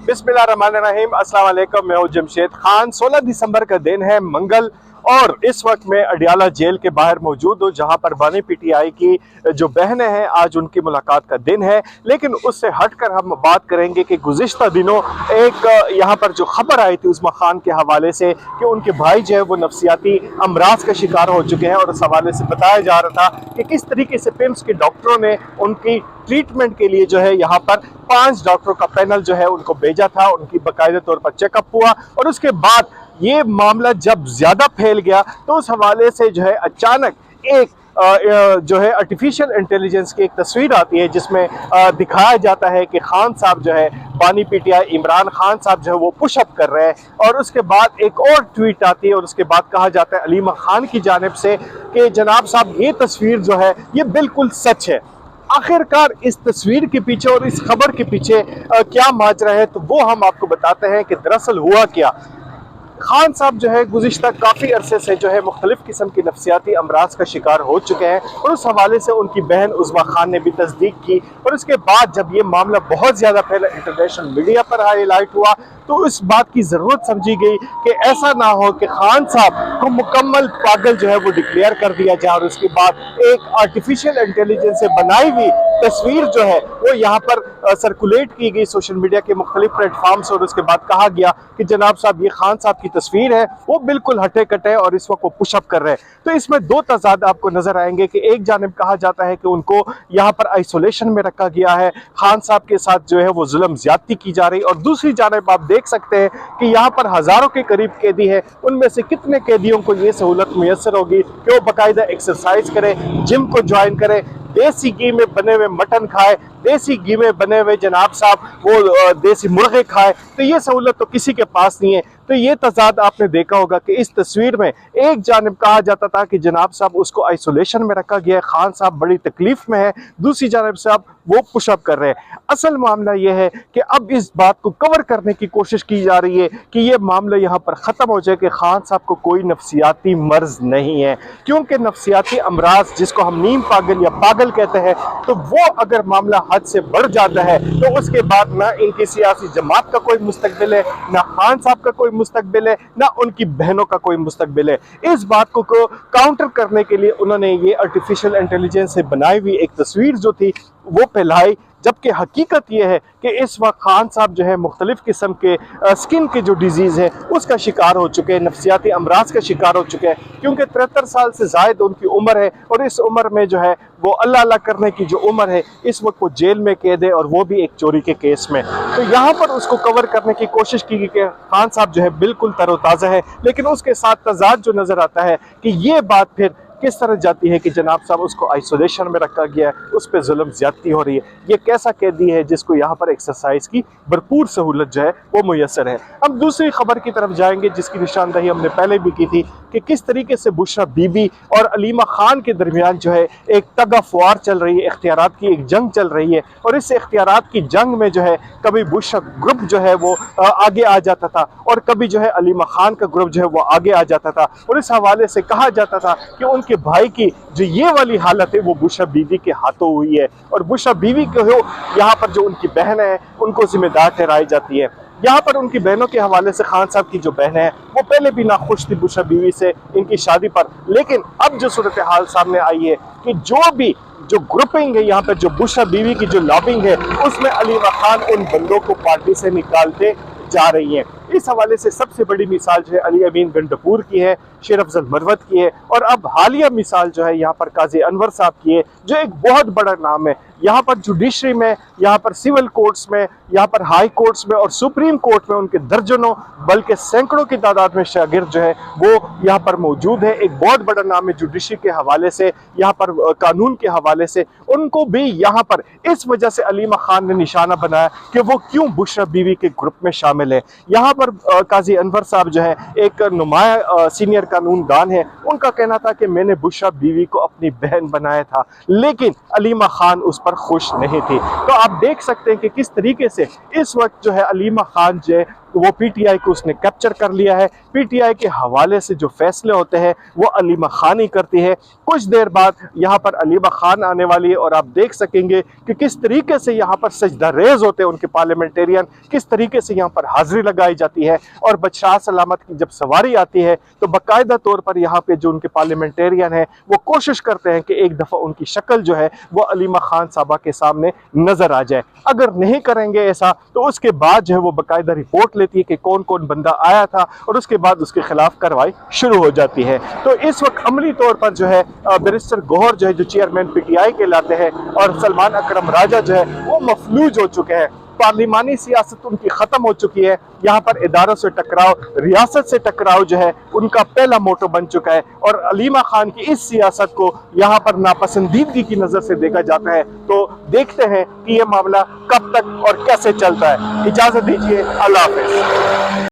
बिस्मिल्लाहिर्रहमानिर्रहीम, अस्सलाम वालेकुम। मैं हूं जमशेद खान। 16 दिसंबर का दिन है, मंगल, और इस वक्त मैं अडियाला जेल के बाहर मौजूद हूं, जहां पर बानी पीटीआई की जो बहनें हैं, आज उनकी मुलाकात का दिन है। लेकिन उससे हटकर हम बात करेंगे कि गुज़िश्ता दिनों एक यहां पर जो खबर आई थी उस्मा खान के हवाले से कि उनके भाई जो है वो नफ्सियाती अमराज का शिकार हो चुके हैं, और उस हवाले से बताया जा रहा था कि किस तरीके से पिम्स के डॉक्टरों ने उनकी ट्रीटमेंट के लिए जो है यहाँ पर 5 डॉक्टरों का पैनल जो है उनको भेजा था। उनकी बाकायदा तौर पर चेकअप हुआ, और उसके बाद ये मामला जब ज्यादा फैल गया तो उस हवाले से जो है अचानक एक जो है आर्टिफिशियल इंटेलिजेंस की एक तस्वीर आती है, जिसमें दिखाया जाता है कि खान साहब जो है, बानी पीटीआई इमरान खान साहब जो है वो पुशअप कर रहे हैं। और उसके बाद एक और ट्वीट आती है, और उसके बाद कहा जाता है अलीमा खान की जानिब से कि जनाब साहब ये तस्वीर जो है ये बिल्कुल सच है। आखिरकार इस तस्वीर के पीछे और इस खबर के पीछे क्या माजरा है, तो वो हम आपको बताते हैं कि दरअसल हुआ क्या। खान साहब जो है गुज़िश्ता काफ़ी अरसे से जो है मुख्तलिफ किस्म की नफ्सियाती अमराज का शिकार हो चुके हैं, और उस हवाले से उनकी बहन उज़्मा खान ने भी तस्दीक की। और उसके बाद जब ये मामला बहुत ज़्यादा पहले इंटरनेशनल मीडिया पर हाईलाइट हुआ, तो इस बात की ज़रूरत समझी गई कि ऐसा ना हो कि खान साहब को मुकम्मल पागल जो है वो डिक्लेयर कर दिया जाए, और उसके बाद एक आर्टिफिशियल इंटेलिजेंस से बनाई हुई तस्वीर जो है वो यहाँ पर सर्कुलेट की गई सोशल मीडिया के मुख्तलिफ प्लेटफॉर्म्स, और उसके बाद कहा गया कि जनाब साहब ये खान साहब की तस्वीर है वो बिल्कुल हटे कटे और इस वक्त वो पुशअप कर रहे हैं। तो इसमें दो तजाद आपको नजर आएंगे कि एक जानिब कहा जाता है कि उनको यहाँ पर आइसोलेशन में रखा गया है, खान साहब के साथ जो है वो जुल्म ज्यादती की जा रही, और दूसरी जानिब आप देख सकते हैं कि यहाँ पर हजारों के करीब कैदी है। उनमें से कितने कैदियों को ये सहूलत मुयसर होगी कि वो बाकायदा एक्सरसाइज करें, जिम को ज्वाइन करें, देसी घी में बने हुए मटन खाए, देसी घी में बने हुए जनाब साहब वो देसी मुर्गे खाए। तो ये सहूलत तो किसी के पास नहीं है। तो ये तजाद आपने देखा होगा कि इस तस्वीर में एक जानिब कहा जाता था कि जनाब साहब उसको आइसोलेशन में रखा गया है, खान साहब बड़ी तकलीफ में है, दूसरी जानिब साहब वो पुशअप कर रहे हैं। असल मामला ये है कि अब इस बात को कवर करने की कोशिश की जा रही है कि ये मामला यहाँ पर ख़त्म हो जाए कि खान साहब को कोई नफ्सियाती मर्ज नहीं है, क्योंकि नफ्सियाती अमराज जिसको हम नीम पागल या पागल कहते हैं, तो वो अगर मामला हद से बढ़ जाता है तो उसके बाद ना इनकी सियासी जमात का कोई मुस्तकबिल है, ना खान साहब का कोई मुस्तकबिल है, ना उनकी बहनों का कोई मुस्तकबिल है। इस बात को काउंटर करने के लिए उन्होंने ये आर्टिफिशियल इंटेलिजेंस से बनाई हुई एक तस्वीर जो थी वो फैलाई, जबकि हकीकत यह है कि इस वक्त खान साहब जो है मुख्तलिफ किस्म के स्किन के जो डिजीज़ है उसका शिकार हो चुके हैं, नफ्सियाती अमराज का शिकार हो चुके हैं, क्योंकि 73 साल से ज़ायद उनकी उम्र है, और इस उम्र में जो है वो अल्लाह अल्लाह करने की जो उम्र है, इस वक्त वो जेल में कैद है, और वो भी एक चोरी के केस में। तो यहाँ पर उसको कवर करने की कोशिश की गई कि खान साहब जो है बिल्कुल तरोताज़ा है, लेकिन उसके साथ तजाद जो नज़र आता है कि ये बात फिर किस तरह जाती है कि जनाब साहब उसको आइसोलेशन में रखा गया है, उस पर जुल्म ज्यादती हो रही है। ये कैसा कैदी है जिसको यहाँ पर एक्सरसाइज की भरपूर सहूलत जो है वो मुयसर है। हम दूसरी खबर की तरफ जाएंगे जिसकी निशानदही हमने पहले भी की थी कि किस तरीके से बुशरा बीबी और अलीमा खान के दरमियान जो है एक तग ऑफ वार चल रही है, इख्तियारात की एक जंग चल रही है, और इस इख्तियारात की जंग में जो है कभी बुशरा ग्रुप जो है वो आगे आ जाता था, और कभी जो है अलीमा खान का ग्रुप जो है वो आगे आ जाता था, और इस हवाले से कहा जाता था कि उनके भाई की जो ये वाली हालत है वो बुशरा बीवी के हाथों हुई है, और बुशरा बीवी को यहाँ पर जो उनकी बहन है उनको जिम्मेदार ठहराई जाती है। यहाँ पर उनकी बहनों के हवाले से खान साहब की जो बहन है वो पहले भी नाखुश थी बुशरा बीवी से इनकी शादी पर, लेकिन अब जो सूरत हाल सामने आई है कि जो भी जो ग्रुपिंग है यहाँ पर, जो बुशरा बीवी की जो लॉबिंग है, उसमें अलीमा खान उन बंदों को पार्टी से निकालते जा रही है। इस हवाले से सबसे बड़ी मिसाल जो है अली अमीन गंडपुर की है, शेर अफजल मरवत की है, और अब हालिया मिसाल जो है यहाँ पर काजी अनवर साहब की है, जो एक बहुत बड़ा नाम है यहाँ पर जुडिशरी में, यहाँ पर सिविल कोर्ट्स में, यहाँ पर हाई कोर्ट्स में और सुप्रीम कोर्ट में उनके दर्जनों बल्कि सैकड़ों की तादाद में शागिर्द जो है वो यहाँ पर मौजूद है। एक बहुत बड़ा नाम है जुडिशरी के हवाले से, यहाँ पर कानून के हवाले से। उनको भी यहाँ पर इस वजह से अलीमा खान ने निशाना बनाया कि वो क्यों बुशरा बीवी के ग्रुप में शामिल है। यहाँ पर काजी अनवर साहब जो है एक नुमाया सीनियर कानूनदान है, उनका कहना था कि मैंने बुशरा बीवी को अपनी बहन बनाया था, लेकिन अलीमा खान उस पर खुश नहीं थी। तो आप देख सकते हैं कि किस तरीके से इस वक्त जो है अलीमा खान जो है तो वो पीटीआई को उसने कैप्चर कर लिया है। पीटीआई के हवाले से जो फैसले होते हैं वो अलीमा खान ही करती है। कुछ देर बाद यहाँ पर अलीमा खान आने वाली है और आप देख सकेंगे कि किस तरीके से यहाँ पर सजदा रेज होते हैं उनके पार्लियामेंटेरियन, किस तरीके से यहाँ पर हाजिरी लगाई जाती है। और बदशाह सलामत की जब सवारी आती है तो बाकायदा तौर पर यहाँ पे जो उनके पार्लियामेंटेरियन हैं वो कोशिश करते हैं कि एक दफ़ा उनकी शक्ल जो है वो अलीमा खान साहबा के सामने नजर आ जाए। अगर नहीं करेंगे ऐसा तो उसके बाद जो है वो बाकायदा रिपोर्ट लेती है कि कौन कौन बंदा आया था और उसके बाद उसके खिलाफ कार्रवाई शुरू हो जाती है। तो इस वक्त अमली तौर पर जो है बैरिस्टर गौहर जो है जो चेयरमैन पीटीआई के लाते हैं और सलमान अकरम राजा जो है वो मफलूज हो चुके हैं। पार्लिमानी सियासत उनकी खत्म हो चुकी है। यहाँ पर इदारों से टकराव, रियासत से टकराव जो है उनका पहला मोटो बन चुका है और अलीमा खान की इस सियासत को यहाँ पर नापसंदीदगी की नजर से देखा जाता है। तो देखते हैं कि ये मामला कब तक और कैसे चलता है। इजाजत दीजिए, अल्लाह हाफिज।